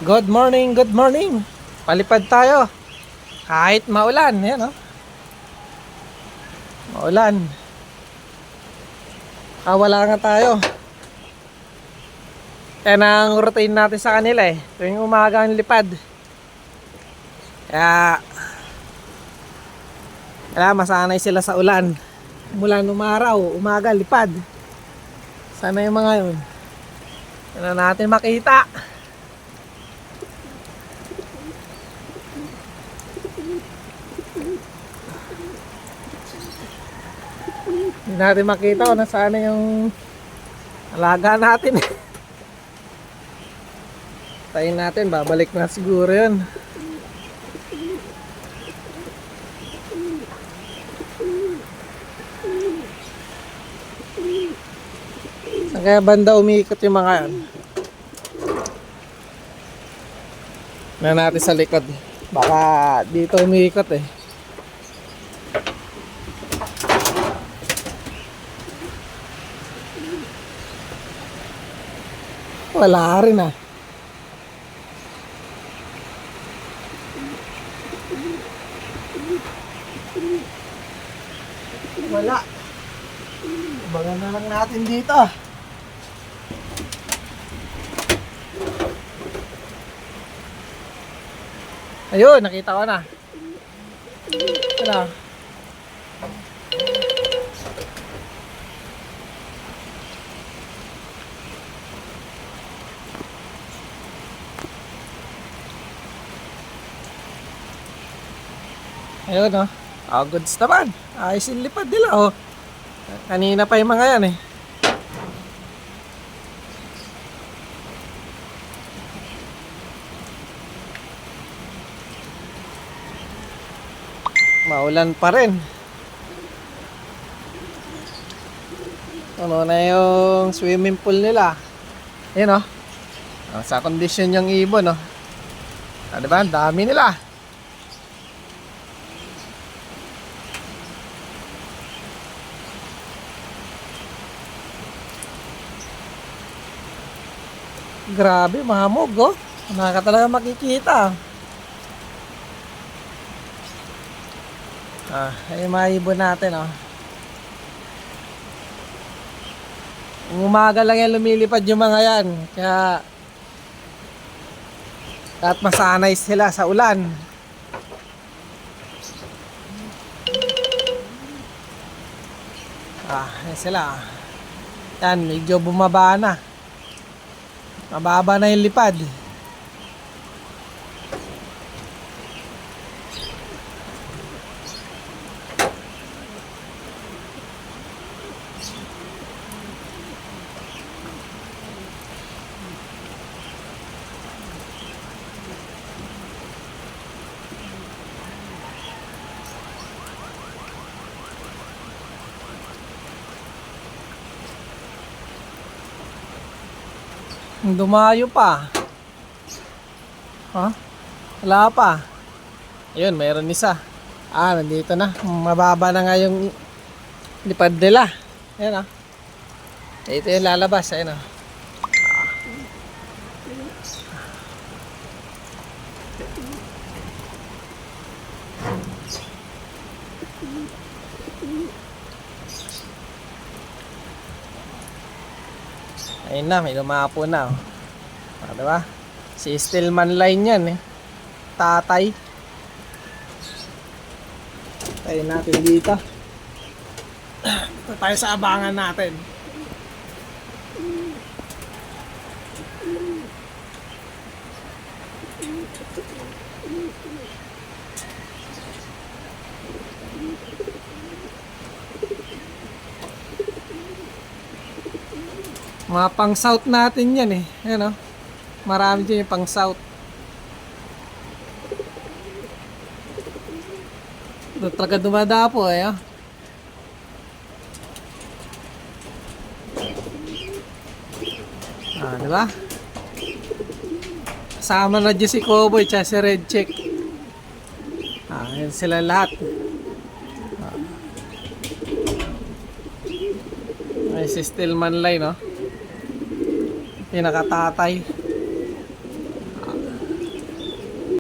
Good morning, good morning. Palipad tayo. Kahit maulan, yan oh. Maulan. Wala nga tayo. Yan ang routine natin sa kanila eh. Tuwing umaga ang lipad. Kaya masanay sila sa ulan. Mula nung araw, umaga, lipad. Sana yung mga yun. Yan na natin makita. Hindi natin makita kung nasaan yung alaga natin. Tayin natin, babalik na siguro yun. Saan kaya banda umiikot yung mga yan? Na natin sa likod. Baka dito umiikot eh. Wala rin ah. Wala. Abangan na lang natin dito. Ayun, nakita ko na. Wala. Ayun oh. Goods naman. Ayos yung lipad nila oh. Kanina pa yung mga yan eh. Maulan pa rin. Ano na yung swimming pool nila. Ayun oh. Sa kondisyon yung ibon oh. Diba? Ang dami nila. Grabe, mahamog oh. Wala ka talaga makikita. Ay maibon natin oh. Umaga lang yan lumilipad yung mga yan. Kaya at masanay sila sa ulan. Yan sila. Yan, medyo bumaba na. Mababa na yung lipad. Dumayo pa. Wala pa. Ayun, mayroon isa. Nandito na. Mababa na nga yung lipad nila. Ayan Ito yung lalabas. Ayan Ayun na, may lumapo na diba? Si Stillman line yan eh. Tatay. Tayo natin dito. Ito tayo sa abangan natin. Mga pang south natin yan eh. Ayan marami dyan yung pang south. Ito talaga dumadapo eh diba? Kasama na dyan si Cowboy tsaka si Red Check. Yan sila lahat. Ay si Stillman line pinakatatay.